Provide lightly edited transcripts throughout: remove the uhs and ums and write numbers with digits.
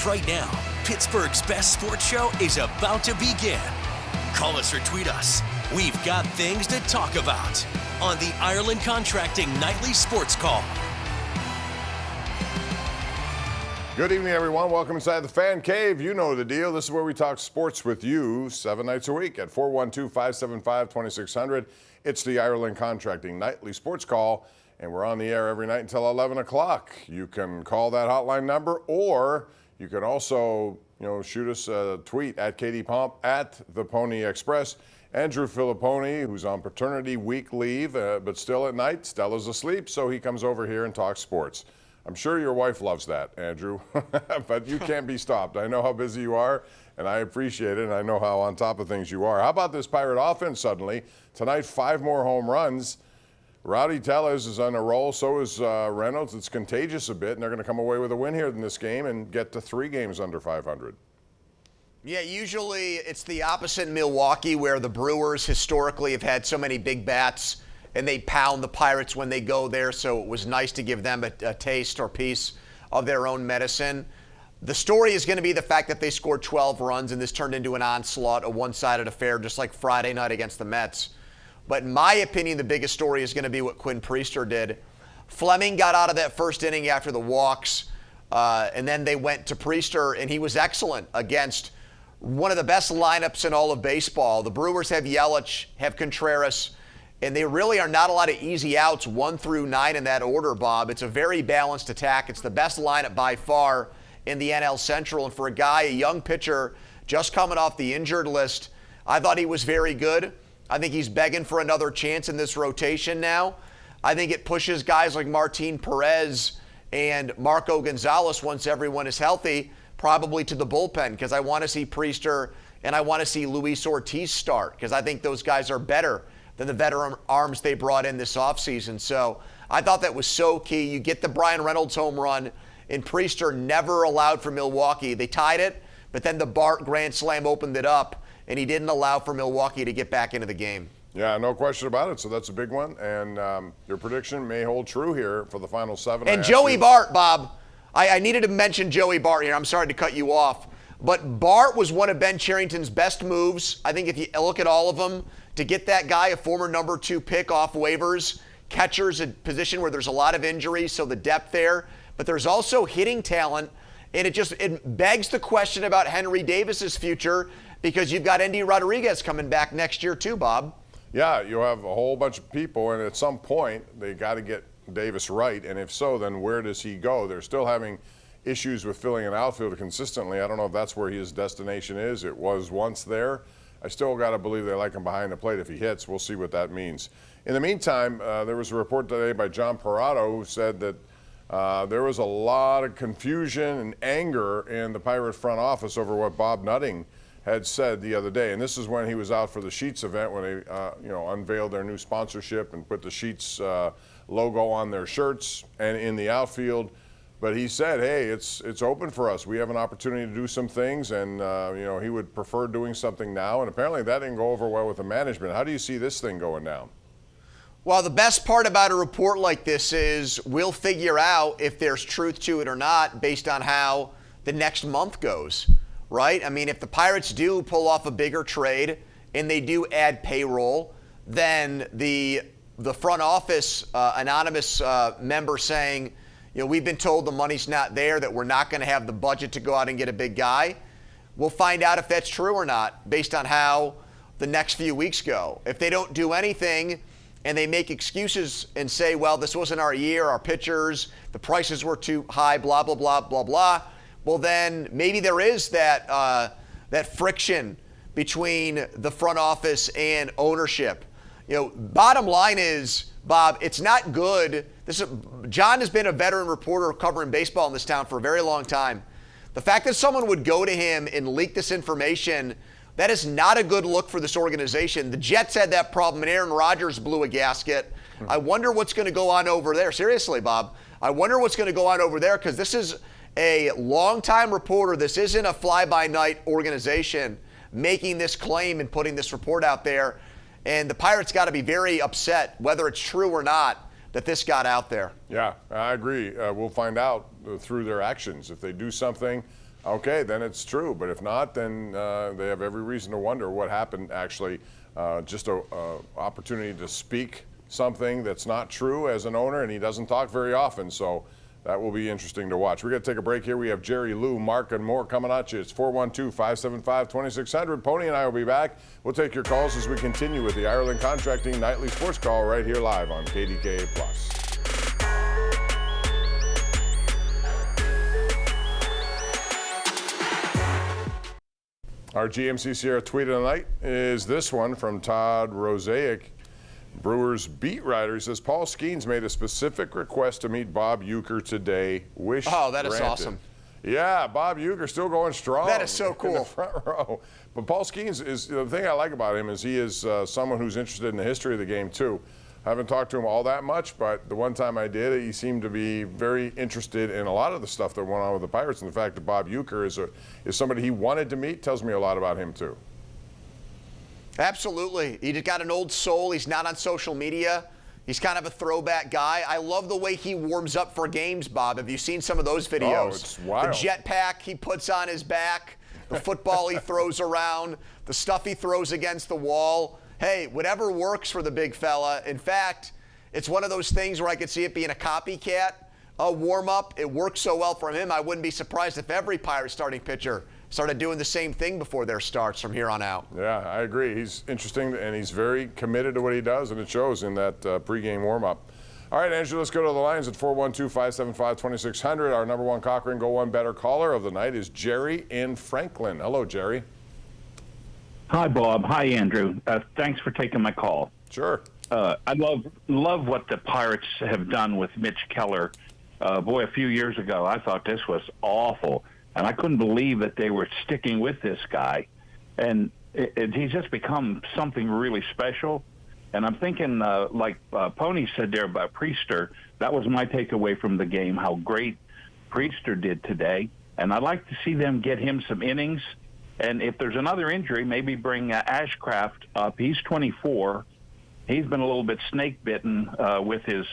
Right now, Pittsburgh's best sports show is about to begin. Call us or tweet us. We've got things to talk about on the Ireland Contracting Nightly Sports Call. Good evening, everyone. Welcome inside the Fan Cave. You know the deal. This is where we talk sports with you 7 nights a week at 412-575-2600. It's the Ireland Contracting Nightly Sports Call, and we're on the air every night until 11 o'clock. You can call that hotline number, or you can also, shoot us a tweet at KDPomp at the Pony Express. Andrew Filipponi, who's on paternity week leave, but still at night. Stella's asleep, so he comes over here and talks sports. I'm sure your wife loves that, Andrew, but you can't be stopped. I know how busy you are, and I appreciate it, and I know how on top of things you are. How about this Pirate offense suddenly? Tonight, 5 more home runs. Rowdy Tell is on a roll, so is Reynolds. It's contagious a bit, and they're going to come away with a win here in this game and get to 3 games under 500. Yeah, usually it's the opposite in Milwaukee, where the Brewers historically have had so many big bats, and they pound the Pirates when they go there, so it was nice to give them a taste or piece of their own medicine. The story is going to be the fact that they scored 12 runs, and this turned into an onslaught, a one-sided affair, just like Friday night against the Mets. But in my opinion, the biggest story is going to be what Quinn Priester did. Fleming got out of that first inning after the walks, and then they went to Priester, and he was excellent against one of the best lineups in all of baseball. The Brewers have Yelich, have Contreras, and they really are not a lot of easy outs 1 through 9 in that order, Bob. It's a very balanced attack. It's the best lineup by far in the NL Central. And for a guy, a young pitcher, just coming off the injured list, I thought he was very good. I think he's begging for another chance in this rotation now. I think it pushes guys like Martin Perez and Marco Gonzalez, once everyone is healthy, probably to the bullpen, because I want to see Priester and I want to see Luis Ortiz start, because I think those guys are better than the veteran arms they brought in this offseason. So I thought that was so key. You get the Brian Reynolds home run, and Priester never allowed for Milwaukee. They tied it, but then the Bart grand slam opened it up, and he didn't allow for Milwaukee to get back into the game. Yeah, no question about it. So that's a big one. And your prediction may hold true here for the final 7. And Joey Bart, Bob. I needed to mention Joey Bart here. I'm sorry to cut you off. But Bart was one of Ben Cherington's best moves. I think if you look at all of them, to get that guy, a former number 2 pick, off waivers. Catcher's a position where there's a lot of injuries, so the depth there. But there's also hitting talent. And it begs the question about Henry Davis's future, because you've got Endy Rodriguez coming back next year too, Bob. Yeah, you have a whole bunch of people, and at some point they got to get Davis right. And if so, then where does he go? They're still having issues with filling an outfield consistently. I don't know if that's where his destination is. It was once there. I still got to believe they like him behind the plate if he hits. We'll see what that means. In the meantime, there was a report today by John Parado who said that there was a lot of confusion and anger in the Pirates front office over what Bob Nutting had said the other day. And this is when he was out for the Sheets event, when they unveiled their new sponsorship and put the Sheets logo on their shirts and in the outfield. But he said, hey, it's open for us. We have an opportunity to do some things, and he would prefer doing something now. And apparently that didn't go over well with the management. How do you see this thing going down? Well, the best part about a report like this is we'll figure out if there's truth to it or not based on how the next month goes, right? I mean, if the Pirates do pull off a bigger trade and they do add payroll, then the front office anonymous member saying, we've been told the money's not there, that we're not going to have the budget to go out and get a big guy. We'll find out if that's true or not based on how the next few weeks go. If they don't do anything and they make excuses and say, well, this wasn't our year, our pitchers, the prices were too high, blah, blah, blah, blah, blah, well, then maybe there is that friction between the front office and ownership. Bottom line is, Bob, it's not good. John has been a veteran reporter covering baseball in this town for a very long time. The fact that someone would go to him and leak this information, that is not a good look for this organization. The Jets had that problem, and Aaron Rodgers blew a gasket. I wonder what's going to go on over there. Seriously, Bob, I wonder what's going to go on over there, because this is a longtime reporter. This isn't a fly-by-night organization making this claim and putting this report out there. And the Pirates got to be very upset, whether it's true or not, that this got out there. Yeah, I agree. We'll find out through their actions. If they do something, okay, then it's true. But if not, then they have every reason to wonder what happened actually. Just a opportunity to speak something that's not true as an owner, and he doesn't talk very often. So that will be interesting to watch. We're going to take a break here. We have Jerry, Lou, Mark, and more coming at you. It's 412-575-2600. Pony and I will be back. We'll take your calls as we continue with the Ireland Contracting Nightly Sports Call right here live on KDKA+. Our GMCC Tweet of the night is this one from Todd Rosaic, Brewers beat writer. He says, Paul Skeens made a specific request to meet Bob Uecker today. Wish Oh, that is granted. awesome. Yeah, Bob Uecker still going strong. That is so cool. In the front row. But Paul Skeens is, the thing I like about him is he is someone who's interested in the history of the game too. I haven't talked to him all that much, but the one time I did, he seemed to be very interested in a lot of the stuff that went on with the Pirates. And the fact that Bob Uecker is somebody he wanted to meet tells me a lot about him too. Absolutely. He just got an old soul. He's not on social media. He's kind of a throwback guy. I love the way he warms up for games, Bob. Have you seen some of those videos? Oh, it's wild. The jetpack he puts on his back, the football he throws around, the stuff he throws against the wall. Hey, whatever works for the big fella. In fact, it's one of those things where I could see it being a copycat warm-up. It works so well for him, I wouldn't be surprised if every Pirates starting pitcher started doing the same thing before their starts from here on out. Yeah, I agree. He's interesting, and he's very committed to what he does, and it shows in that pregame warm-up. All right, Andrew, let's go to the lines at 412-575-2600. Our number one Cochrane Go One Better caller of the night is Jerry in Franklin. Hello, Jerry. Hi, Bob. Hi, Andrew. Thanks for taking my call. Sure. I love what the Pirates have done with Mitch Keller. Boy, a few years ago, I thought this was awful, and I couldn't believe that they were sticking with this guy. And he's just become something really special. And I'm thinking, like Pony said there about Priester, that was my takeaway from the game, how great Priester did today. And I'd like to see them get him some innings. And if there's another injury, maybe bring Ashcraft up. He's 24. He's been a little bit snake-bitten with his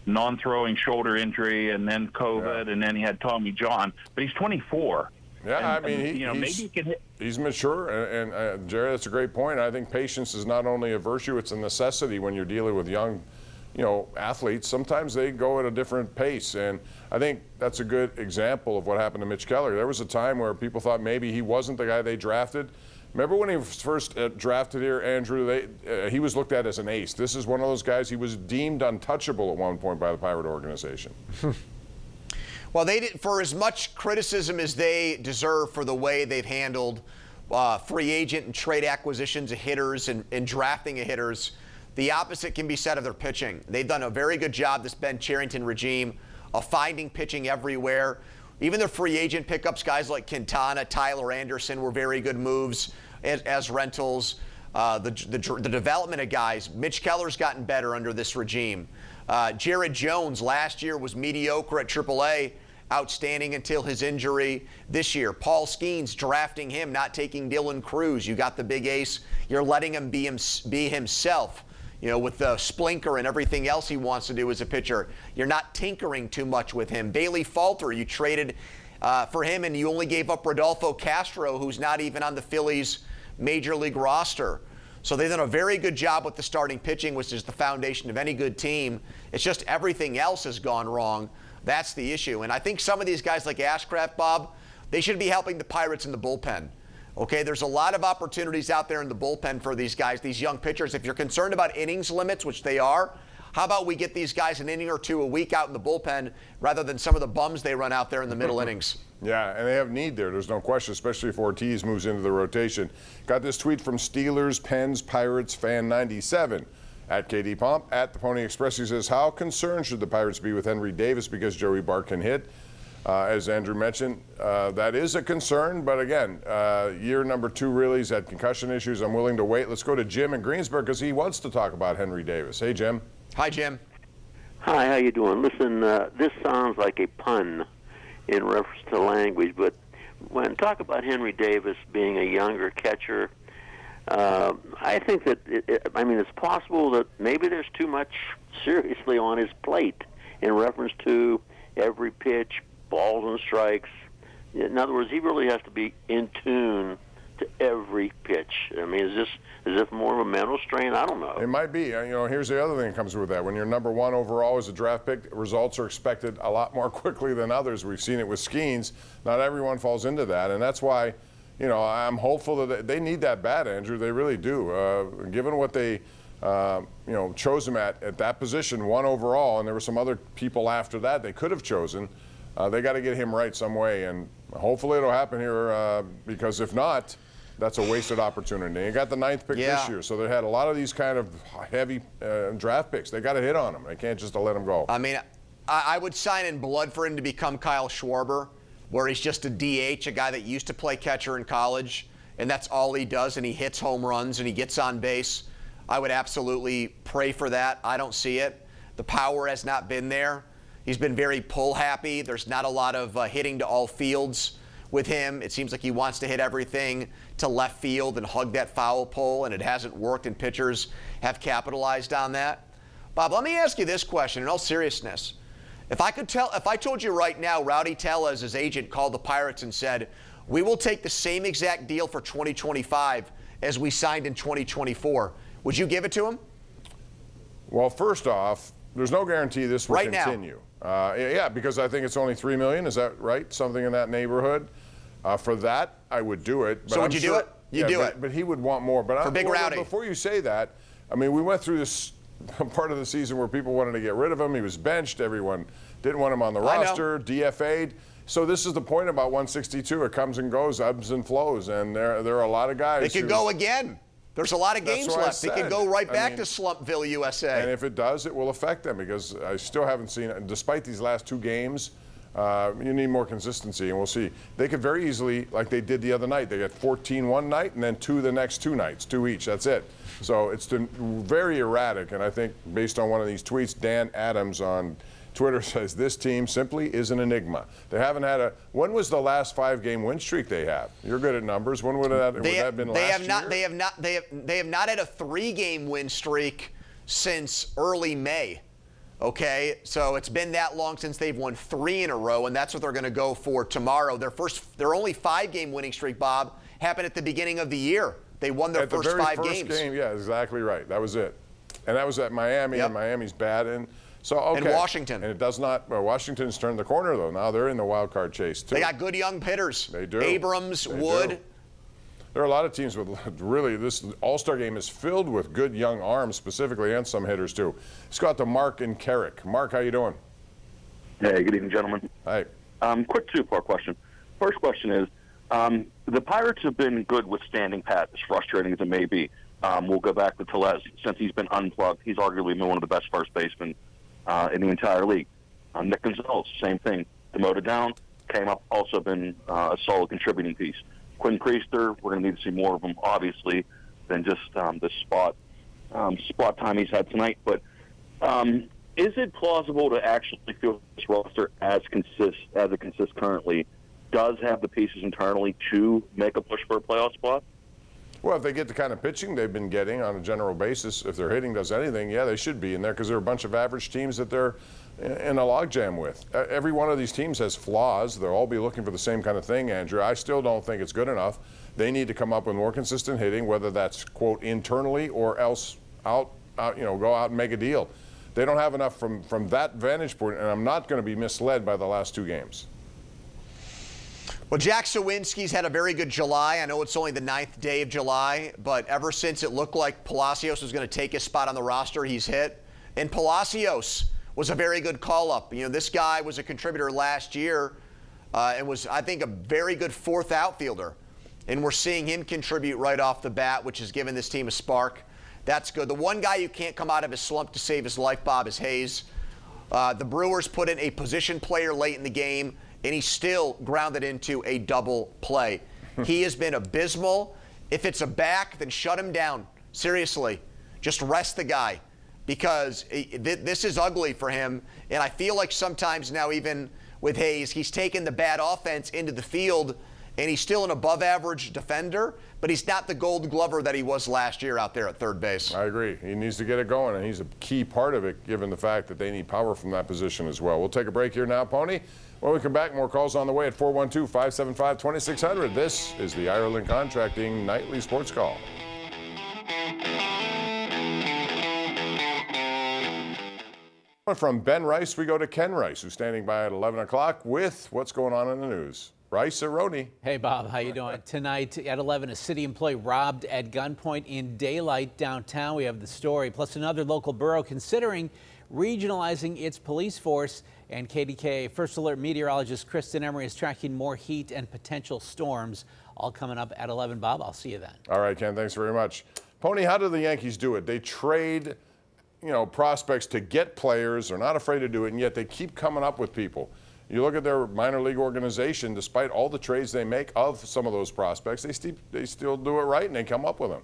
non-throwing shoulder injury and then COVID, and then he had Tommy John. But he's 24. Yeah, and, I mean, maybe he can hit. He's mature, and Jerry, that's a great point. I think patience is not only a virtue, it's a necessity when you're dealing with young, athletes. Sometimes they go at a different pace, and I think that's a good example of what happened to Mitch Keller. There was a time where people thought maybe he wasn't the guy they drafted. Remember when he was first drafted here, Andrew, he was looked at as an ace. This is one of those guys, he was deemed untouchable at one point by the Pirate organization. Well, they did, for as much criticism as they deserve for the way they've handled free agent and trade acquisitions of hitters and drafting of hitters, the opposite can be said of their pitching. They've done a very good job, this Ben Cherington regime, of finding pitching everywhere. Even their free agent pickups, guys like Quintana, Tyler Anderson, were very good moves as rentals. The development of guys, Mitch Keller's gotten better under this regime. Jared Jones last year was mediocre at AAA, outstanding until his injury this year. Paul Skeens drafting him, not taking Dylan Cruz. You got the big ace. You're letting him be himself, with the splinker and everything else he wants to do as a pitcher. You're not tinkering too much with him. Bailey Falter, you traded for him, and you only gave up Rodolfo Castro, who's not even on the Phillies' major league roster. So they've done a very good job with the starting pitching, which is the foundation of any good team. It's just everything else has gone wrong. That's the issue. And I think some of these guys like Ashcraft, Bob, they should be helping the Pirates in the bullpen. Okay, there's a lot of opportunities out there in the bullpen for these guys, these young pitchers. If you're concerned about innings limits, which they are, how about we get these guys an inning or two a week out in the bullpen rather than some of the bums they run out there in the middle innings? Yeah, and they have need there. There's no question, especially if Ortiz moves into the rotation. Got this tweet from Steelers, Pens, Pirates fan 97. At KD Pomp, at the Pony Express, he says, how concerned should the Pirates be with Henry Davis because Joey Bart can hit? As Andrew mentioned, that is a concern. But again, year number 2 really, he's had concussion issues. I'm willing to wait. Let's go to Jim in Greensburg because he wants to talk about Henry Davis. Hey, Jim. Hi, Jim. Hi, how you doing? Listen, this sounds like a pun in reference to language, but when talk about Henry Davis being a younger catcher, I think that, it's possible that maybe there's too much seriously on his plate in reference to every pitch, balls and strikes, In other words, he really has to be in tune to every pitch. I mean, is this more of a mental strain? I don't know. It might be. Here's the other thing that comes with that. When you're number 1 overall as a draft pick, results are expected a lot more quickly than others. We've seen it with Skeens. Not everyone falls into that, and that's why, I'm hopeful that they need that bat, Andrew. They really do. Given what they, chose him at that position, 1 overall, and there were some other people after that they could have chosen. They got to get him right some way, and hopefully it'll happen here, because if not, that's a wasted opportunity. They got the 9th pick this year, so they had a lot of these kind of heavy draft picks. They got to hit on them. They can't just let them go. I mean, I would sign in blood for him to become Kyle Schwarber, where he's just a DH, a guy that used to play catcher in college, and that's all he does, and he hits home runs and he gets on base. I would absolutely pray for that. I don't see it. The power has not been there. He's been very pull happy. There's not a lot of hitting to all fields with him. It seems like he wants to hit everything to left field and hug that foul pole, and it hasn't worked, and pitchers have capitalized on that. Bob, let me ask you this question in all seriousness. If I told you right now, Rowdy Tell, as his agent, called the Pirates and said, we will take the same exact deal for 2025 as we signed in 2024, would you give it to him? Well, first off, there's no guarantee this will continue. Yeah, because I think it's only $3 million. Is that right? Something in that neighborhood. For that, I would do it. But so would you do it? You do it. But he would want more. But for Big Rowdy. Before you say that, I mean, we went through this part of the season where people wanted to get rid of him. He was benched. Everyone didn't want him on the roster. DFA'd. So this is the point about 162. It comes and goes, ebbs and flows, and there are a lot of guys. They could go again. There's a lot of games left. They could go right back to Slumpville, USA. And if it does, it will affect them, because I still haven't seen it. Despite these last 2 games, you need more consistency, and we'll see. They could very easily, like they did the other night, they got 14 one night and then 2 the next 2 nights, 2 each. That's it. So it's been very erratic, and I think based on one of these tweets, Dan Adams on Twitter says this team simply is an enigma. They haven't had when was the last 5-game win streak they have? You're good at numbers. When would that have been last year? They have not had a 3-game win streak since early May. Okay, so it's been that long since they've won 3 in a row, and that's what they're going to go for tomorrow. Their only 5-game winning streak, Bob, happened at the beginning of the year. They won their first 5 games. Game, yeah, exactly right. That was it, and that was at Miami, and Miami's bad. And so And Washington. And it does not. Well, Washington's turned the corner though. Now they're in the wild card chase too. They got good young hitters. They do. Abrams, Wood. Do. There are a lot of teams with really, this All-Star game is filled with good young arms specifically, and some hitters too. Let's go out to Mark in Carrick. Mark, how you doing? Hey, good evening, gentlemen. Hi. Quick 2-part question. First question is, the Pirates have been good with standing pat, as frustrating as it may be. We'll go back to Tellez. Since he's been unplugged, he's arguably been one of the best first basemen in the entire league. Nick Gonzalez, same thing. Demoted down, came up, also been a solid contributing piece. Quinn Priester, we're going to need to see more of him, obviously, than just the spot time he's had tonight. But is it plausible to actually feel this roster as it consists currently does have the pieces internally to make a push for a playoff spot? Well, if they get the kind of pitching they've been getting on a general basis, if their hitting does anything, yeah, they should be in there, because they're a bunch of average teams that they're in a logjam with. Every one of these teams has flaws. They'll all be looking for the same kind of thing, Andrew. I still don't think it's good enough. They need to come up with more consistent hitting, whether that's, quote, internally or else go out and make a deal. They don't have enough from that vantage point, and I'm not going to be misled by the last 2 games. Well, Jack Sawinski's had a very good July. I know it's only the 9th day of July, but ever since it looked like Palacios was going to take his spot on the roster, he's hit. And Palacios was a very good call-up. You know, this guy was a contributor last year and was, I think, a very good 4th outfielder. And we're seeing him contribute right off the bat, which has given this team a spark. That's good. The one guy who can't come out of his slump to save his life, Bob, is Hayes. The Brewers put in a position player late in the game, and he still grounded into a double play. He has been abysmal. If it's a back, then shut him down. Seriously. Just rest the guy, because this is ugly for him. And I feel like sometimes now, even with Hayes, he's taken the bad offense into the field, and he's still an above-average defender, but he's not the Gold Glover that he was last year out there at third base. I agree. He needs to get it going, and he's a key part of it, given the fact that they need power from that position as well. We'll take a break here now, Pony. When we come back, more calls on the way at 412-575-2600. This is the Ireland Contracting Nightly Sports Call. From Ben Rice, we go to Ken Rice, who's standing by at 11 o'clock with what's going on in the news. Rice or Rowdy? Hey, Bob. How you doing? Tonight at 11, a city employee robbed at gunpoint in daylight downtown. We have the story, plus another local borough considering regionalizing its police force. And KDKA First Alert meteorologist Kristen Emery is tracking more heat and potential storms. All coming up at 11, Bob. I'll see you then. All right, Ken, thanks very much. Pony, how do the Yankees do it? They trade, prospects to get players. They're not afraid to do it, and yet they keep coming up with people. You look at their minor league organization, despite all the trades they make of some of those prospects, they still do it right, and they come up with them.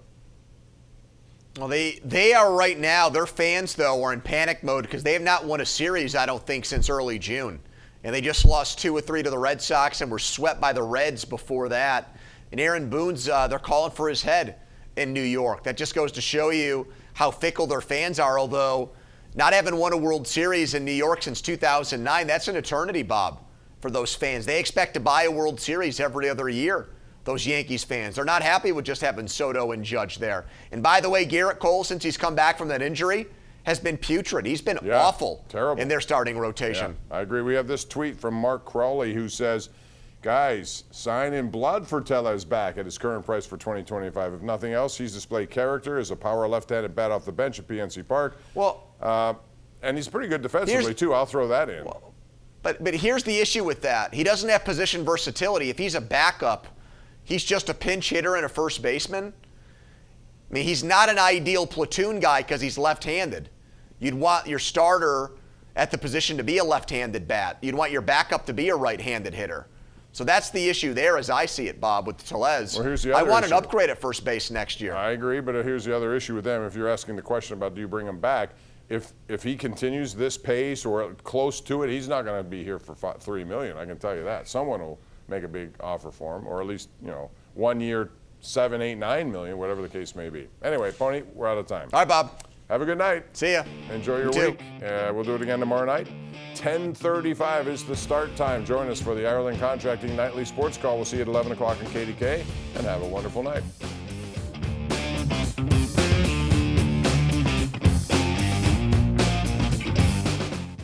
Well, they are right now. Their fans, though, are in panic mode because they have not won a series, I don't think, since early June. And they just lost 2 or 3 to the Red Sox and were swept by the Reds before that. And Aaron Boone's, they're calling for his head in New York. That just goes to show you how fickle their fans are, although not having won a World Series in New York since 2009, that's an eternity, Bob, for those fans. They expect to buy a World Series every other year, those Yankees fans. They're not happy with just having Soto and Judge there. And by the way, Garrett Cole, since he's come back from that injury, has been putrid. He's been awful terrible in their starting rotation. Yeah, I agree. We have this tweet from Mark Crowley who says, guys, sign in blood for Tellez back at his current price for 2025. If nothing else, he's displayed character as a power left-handed bat off the bench at PNC Park. Well, and he's pretty good defensively, too. I'll throw that in. Well, but here's the issue with that. He doesn't have position versatility. If he's a backup, he's just a pinch hitter and a first baseman. I mean, he's not an ideal platoon guy because he's left-handed. You'd want your starter at the position to be a left-handed bat. You'd want your backup to be a right-handed hitter. So that's the issue there as I see it, Bob, with Tellez. Well, here's the other I want issue. an upgrade at first base next year. I agree, but here's the other issue with them. If you're asking the question about do you bring him back, if he continues this pace or close to it, he's not going to be here for $3 million. I can tell you that. Someone will make a big offer for him, or at least 1 year, $7, $8, $9 million, whatever the case may be. Anyway, Pony, we're out of time. All right, Bob. Have a good night. See ya. Enjoy your week. We'll do it again tomorrow night. 10:35 is the start time. Join us for the Ireland Contracting Nightly Sports Call. We'll see you at 11 o'clock on KDK, and have a wonderful night.